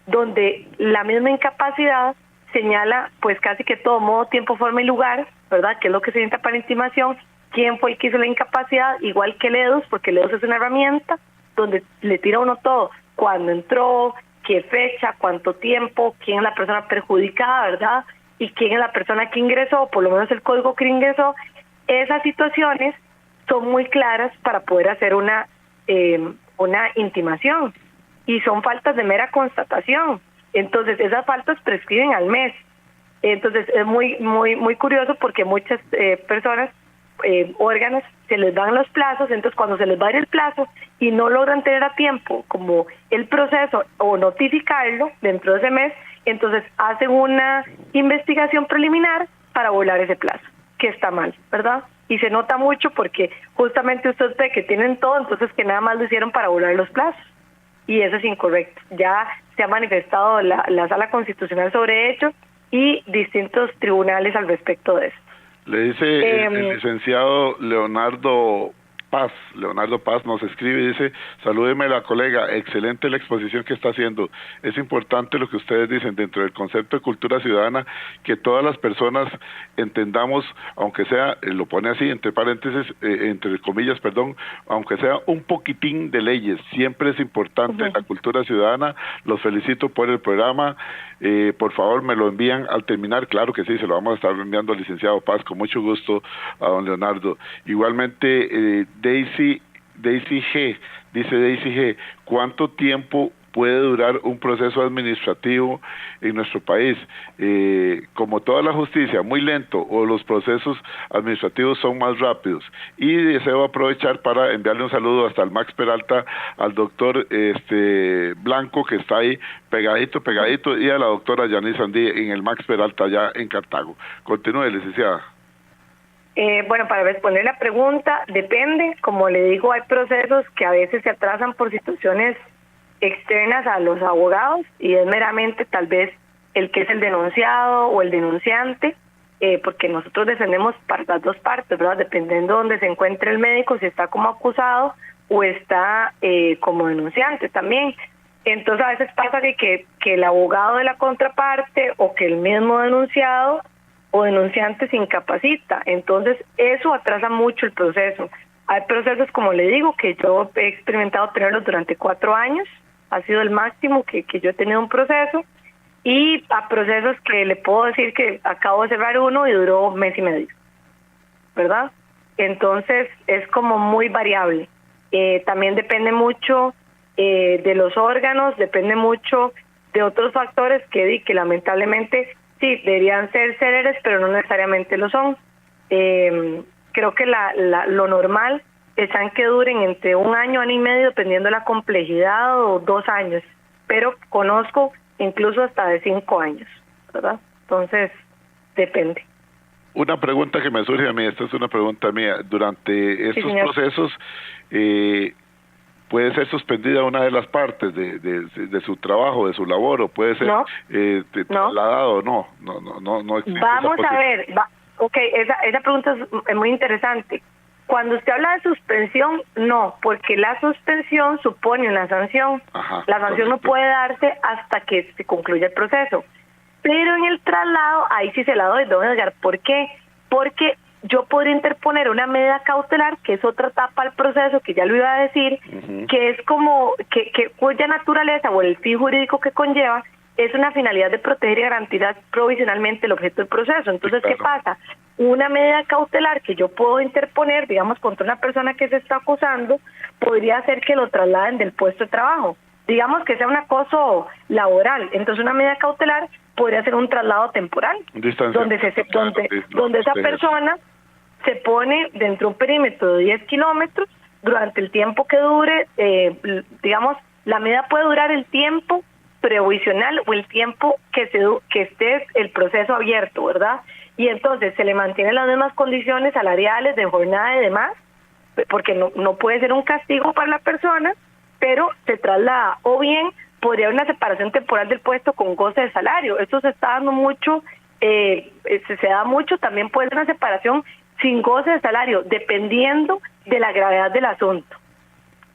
donde la misma incapacidad señala pues casi que todo modo, tiempo, forma y lugar, ¿verdad? Que es lo que se necesita para intimación, quién fue el que hizo la incapacidad, igual que el EDUS, porque el EDUS es una herramienta donde le tira a uno todo, cuándo entró, qué fecha, cuánto tiempo, quién es la persona perjudicada, ¿verdad? Y quién es la persona que ingresó, por lo menos el código que ingresó. Esas situaciones son muy claras para poder hacer una intimación, y son faltas de mera constatación. Entonces esas faltas prescriben al mes. Entonces es muy curioso, porque muchas personas, órganos, se les dan los plazos. Entonces cuando se les va a ir el plazo y no logran tener a tiempo como el proceso o notificarlo dentro de ese mes, entonces hacen una investigación preliminar para volar ese plazo, que está mal, ¿verdad? Y se nota mucho porque justamente usted ve que tienen todo, entonces que nada más lo hicieron para volar los plazos, y eso es incorrecto. Ya se ha manifestado la Sala Constitucional sobre ello y distintos tribunales al respecto de eso. Le dice el licenciado Leonardo Paz nos escribe y dice: salúdeme la colega, excelente la exposición que está haciendo. Es importante lo que ustedes dicen dentro del concepto de cultura ciudadana, que todas las personas entendamos, aunque sea, lo pone así entre paréntesis, entre comillas, perdón, aunque sea un poquitín de leyes. Siempre es importante la cultura ciudadana. Los felicito por el programa. Por favor, me lo envían al terminar. Claro que sí, se lo vamos a estar enviando al licenciado Paz con mucho gusto a don Leonardo. Igualmente, Daisy G, dice Daisy G, ¿cuánto tiempo puede durar un proceso administrativo en nuestro país? Como toda la justicia, muy lento, o los procesos administrativos son más rápidos. Y deseo aprovechar para enviarle un saludo hasta el Max Peralta, al doctor Blanco, que está ahí pegadito, y a la doctora Yanis Andí en el Max Peralta allá en Cartago. Continúe, licenciada. Bueno, para responder la pregunta, depende. Como le digo, hay procesos que a veces se atrasan por situaciones externas a los abogados, y es meramente tal vez el que es el denunciado o el denunciante, porque nosotros defendemos las dos partes, ¿verdad? Dependiendo de donde se encuentre el médico, si está como acusado o está como denunciante también. Entonces a veces pasa que el abogado de la contraparte o que el mismo denunciado o denunciante se incapacita, entonces eso atrasa mucho el proceso. Hay procesos, como le digo, que yo he experimentado tenerlos durante 4 años, ha sido el máximo que yo he tenido un proceso, y a procesos que le puedo decir que acabo de cerrar uno y duró 1 mes y medio, ¿verdad? Entonces es como muy variable. También depende mucho de los órganos, depende mucho de otros factores que lamentablemente sí, deberían ser céleres, pero no necesariamente lo son. Creo que lo normal es que duren entre 1 año, 1 año y medio, dependiendo de la complejidad, o 2 años. Pero conozco incluso hasta de 5 años, ¿verdad? Entonces, depende. Una pregunta que me surge a mí, esta es una pregunta mía. Durante estos procesos, ¿puede ser suspendida una de las partes de su trabajo, de su labor, o puede ser trasladado? No existe. Vamos a ver, esa pregunta es muy interesante. Cuando usted habla de suspensión, no, porque la suspensión supone una sanción. La sanción no puede darse hasta que se concluya el proceso. Pero en el traslado, ahí sí se la doy, don Edgar. ¿Por qué? Porque yo podría interponer una medida cautelar, que es otra etapa del proceso, que ya lo iba a decir, que es como, cuya naturaleza o el fin jurídico que conlleva es una finalidad de proteger y garantizar provisionalmente el objeto del proceso. Entonces, ¿qué pasa? Una medida cautelar que yo puedo interponer, digamos, contra una persona que se está acusando, podría hacer que lo trasladen del puesto de trabajo. Digamos que sea un acoso laboral. Entonces, una medida cautelar podría ser un traslado temporal, donde esa persona se pone dentro de un perímetro de 10 kilómetros durante el tiempo que dure. Digamos, la medida puede durar el tiempo provisional o el tiempo que esté el proceso abierto, ¿verdad? Y entonces se le mantienen las mismas condiciones salariales, de jornada y demás, porque no puede ser un castigo para la persona, pero se traslada. O bien podría haber una separación temporal del puesto con goce de salario. Esto se está dando mucho, se da mucho. También puede ser una separación sin goce de salario, dependiendo de la gravedad del asunto.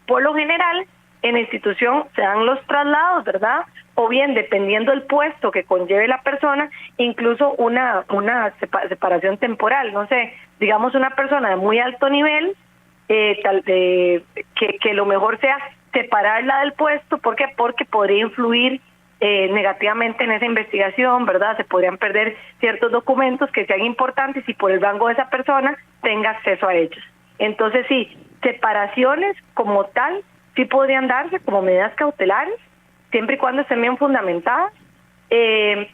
Por lo general, en la institución se dan los traslados, ¿verdad? O bien, dependiendo del puesto que conlleve la persona, incluso una separación temporal. No sé, digamos una persona de muy alto nivel, que lo mejor sea separarla del puesto. ¿Por qué? Porque podría influir negativamente en esa investigación, ¿verdad? Se podrían perder ciertos documentos que sean importantes y por el rango de esa persona tenga acceso a ellos. Entonces sí, separaciones como tal sí podrían darse como medidas cautelares, siempre y cuando estén bien fundamentadas,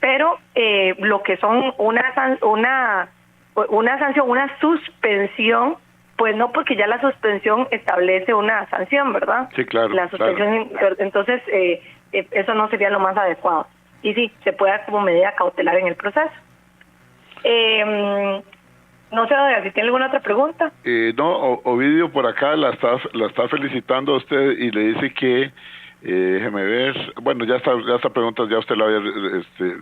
pero lo que son una sanción, una suspensión, pues no, porque ya la suspensión establece una sanción, ¿verdad? Sí, claro. La suspensión, claro. Entonces eso no sería lo más adecuado. Y sí, se puede dar como medida cautelar en el proceso. No sé, si tiene alguna otra pregunta. No, Ovidio por acá la está felicitando a usted y le dice que, déjeme ver, bueno, ya esta pregunta ya usted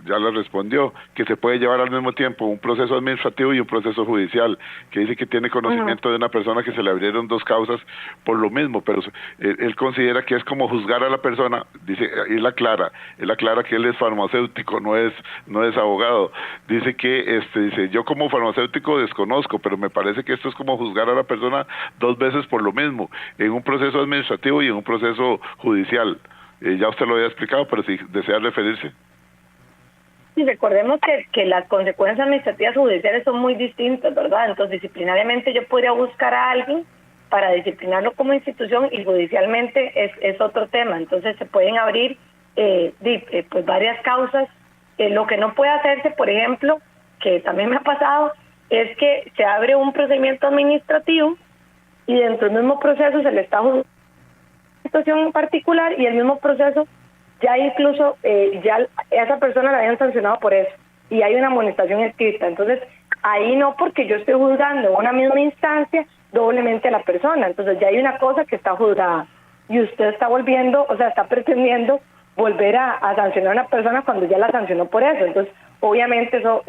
ya la respondió, que se puede llevar al mismo tiempo un proceso administrativo y un proceso judicial, que dice que tiene conocimiento de una persona que se le abrieron 2 causas por lo mismo, pero él considera que es como juzgar a la persona, dice, él aclara que él es farmacéutico, no es abogado, dice que dice, yo como farmacéutico desconozco, pero me parece que esto es como juzgar a la persona 2 veces por lo mismo, en un proceso administrativo y en un proceso judicial. Ya usted lo había explicado, pero si desea referirse. Sí, recordemos que las consecuencias administrativas judiciales son muy distintas, ¿verdad? Entonces, disciplinariamente yo podría buscar a alguien para disciplinarlo como institución y judicialmente es otro tema. Entonces, se pueden abrir pues varias causas. Lo que no puede hacerse, por ejemplo, que también me ha pasado, es que se abre un procedimiento administrativo y dentro del mismo proceso se le está juzgando situación en particular y el mismo proceso ya incluso ya esa persona la habían sancionado por eso y hay una amonestación escrita. Entonces ahí no, porque yo estoy juzgando en una misma instancia doblemente a la persona, entonces ya hay una cosa que está juzgada y usted está volviendo, o sea, está pretendiendo volver a sancionar a una persona cuando ya la sancionó por eso. Entonces obviamente eso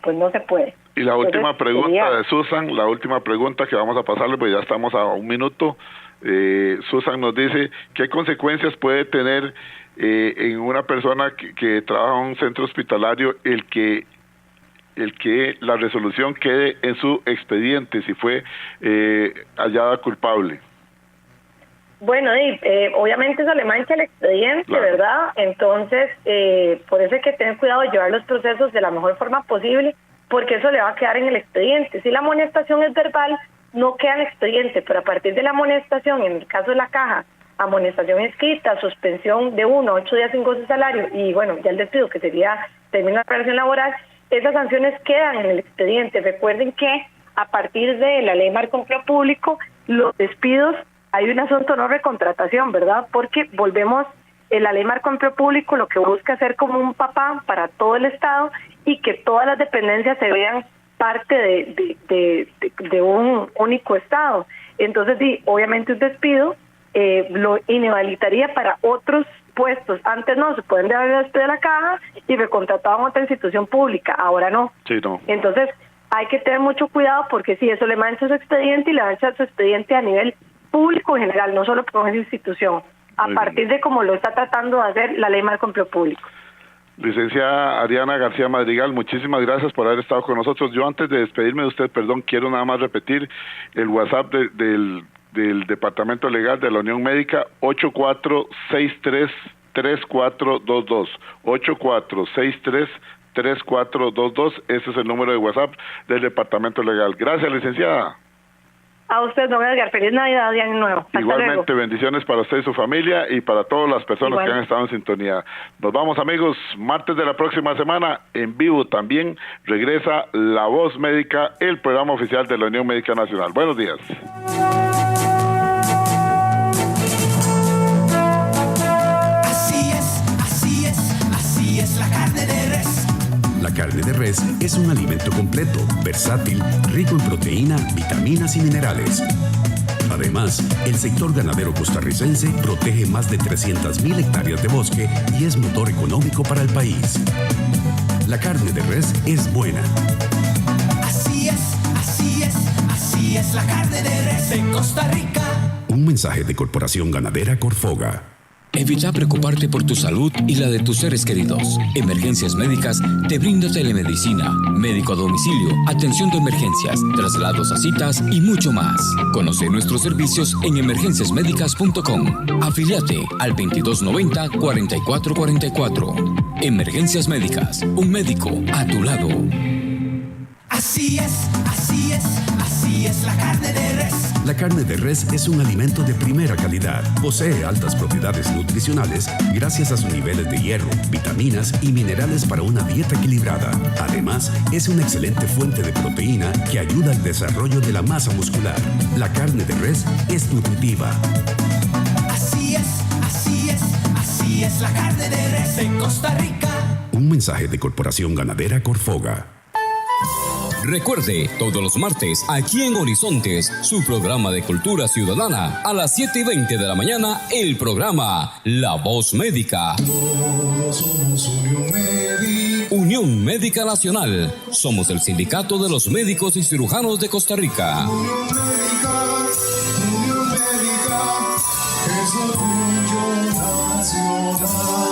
pues no se puede. Y la última pregunta de Susan, la última pregunta que vamos a pasarle, pues ya estamos a 1 minuto. Susan nos dice, ¿qué consecuencias puede tener en una persona que trabaja en un centro hospitalario el que la resolución quede en su expediente si fue hallada culpable? Bueno, obviamente eso le mancha el expediente, claro, ¿verdad? Entonces, por eso hay que tener cuidado de llevar los procesos de la mejor forma posible, porque eso le va a quedar en el expediente. Si la amonestación es verbal, no queda en expediente, pero a partir de la amonestación, en el caso de la caja, amonestación escrita, suspensión de 1 a 8 días sin goce de salario y bueno, ya el despido, que sería terminar la relación laboral, esas sanciones quedan en el expediente. Recuerden que a partir de la ley marco empleo público, los despidos, hay un asunto no recontratación, ¿verdad? Porque volvemos, la ley marco empleo público lo que busca hacer como un papá para todo el Estado y que todas las dependencias se vean parte de un único Estado. Entonces, obviamente un despido lo inhabilitaría para otros puestos. Antes no, se pueden haber despedido de la caja y recontratado en otra institución pública, ahora no. Sí, no. Entonces, hay que tener mucho cuidado porque si eso le mancha su expediente y le mancha su expediente a nivel público en general, no solo con esa institución, a partir de cómo lo está tratando de hacer la ley marco empleo público. Licenciada Ariana García Madrigal, muchísimas gracias por haber estado con nosotros. Yo antes de despedirme de usted, quiero nada más repetir el WhatsApp del Departamento Legal de la Unión Médica, 8463-3422, 8463-3422, ese es el número de WhatsApp del Departamento Legal. Gracias, licenciada. A usted, don Edgar, feliz Navidad y Año Nuevo. Hasta Igualmente, luego. Bendiciones para usted y su familia y para todas las personas que han estado en sintonía. Nos vamos, amigos, martes de la próxima semana, en vivo también, regresa La Voz Médica, el programa oficial de la Unión Médica Nacional. Buenos días. Así es la carne de res. La carne de res es un alimento completo, versátil, rico en proteína, vitaminas y minerales. Además, el sector ganadero costarricense protege más de 300.000 hectáreas de bosque y es motor económico para el país. La carne de res es buena. Así es la carne de res en Costa Rica. Un mensaje de Corporación Ganadera Corfoga. Evita preocuparte por tu salud y la de tus seres queridos. Emergencias Médicas te brinda telemedicina, médico a domicilio, atención de emergencias, traslados a citas y mucho más. Conoce nuestros servicios en emergenciasmedicas.com. Afíliate al 2290-4444. Emergencias Médicas, un médico a tu lado. Así es así es la carne de res. La carne de res es un alimento de primera calidad. Posee altas propiedades nutricionales gracias a sus niveles de hierro, vitaminas y minerales para una dieta equilibrada. Además, es una excelente fuente de proteína que ayuda al desarrollo de la masa muscular. La carne de res es nutritiva. Así es, así es, así es la carne de res en Costa Rica. Un mensaje de Corporación Ganadera Corfoga. Recuerde, todos los martes, aquí en Horizontes, su programa de cultura ciudadana, a las 7:20 de la mañana, el programa La Voz Médica. Todos somos Unión Médica. Unión Médica Nacional. Somos el sindicato de los médicos y cirujanos de Costa Rica. Unión Médica es orgullo nacional.